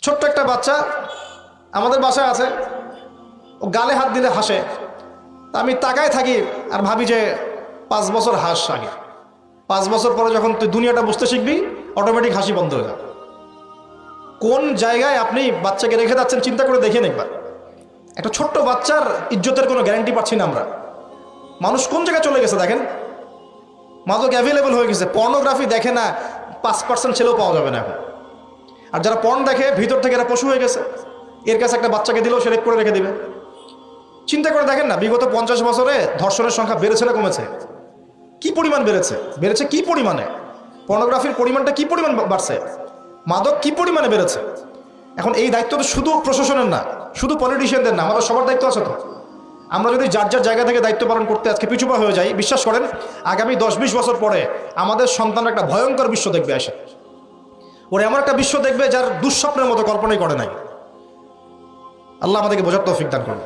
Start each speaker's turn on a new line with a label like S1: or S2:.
S1: ছোট্ট একটা বাচ্চা আমাদের বাসায় আছে, ও গালে হাত দিলে হাসে। তা আমি তাকায় থাকি আর ভাবি যে 5 বছর হাস আগে, 5 বছর পরে যখন তুই দুনিয়াটা বুঝতে শিখবি অটোমেটিক হাসি বন্ধ হয়ে যাবে। কোন জায়গায় আপনি বাচ্চাকে রেখে যাচ্ছেন চিন্তা করে দেখেন একবার। একটা ছোট্ট বাচ্চার ইজ্জতের কোনো গ্যারান্টি পাচ্ছি না আমরা। মানুষ কোন জায়গায় চলে গেছে দেখেন। মাদক অ্যাভেলেবল হয়ে গেছে, পর্নোগ্রাফি দেখে না 5% ছেলেও পাওয়া যাবে না এখন। আর যারা পর্ন দেখে ভিতর থেকে এরা পশু হয়ে গেছে, এর কাছে একটা বাচ্চাকে দিলেও সে রেপ করে রেখে দিবে। চিন্তা করে দেখেন না, বিগত 50 বছরে ধর্ষণের সংখ্যা বেড়েছে না কমেছে? কি পরিমাণ বেড়েছে, বেড়েছে কি পরিমাণে? পর্নোগ্রাফির পরিমাণটা কি পরিমাণ বাড়ছে, মাদক কি পরিমাণে বেড়েছে। এখন এই দায়িত্ব তো শুধু প্রশাসনের না, শুধু পলিটিশিয়ানদের না, আমাদের সবার দায়িত্ব আছে তো। আমরা যদি যার যার জায়গা থেকে দায়িত্ব পালন করতে আজকে পিছুপা হয়ে যাই, বিশ্বাস করেন আগামী 10-20 বছর পরে আমাদের সন্তান একটা ভয়ঙ্কর বিশ্ব দেখবে আসে। ওরা এমন একটা বিশ্ব দেখবে যার দুঃস্বপ্নের মতো কল্পনাই করে নাই। আল্লাহ আমাদেরকে বোঝার তৌফিক দান করুন।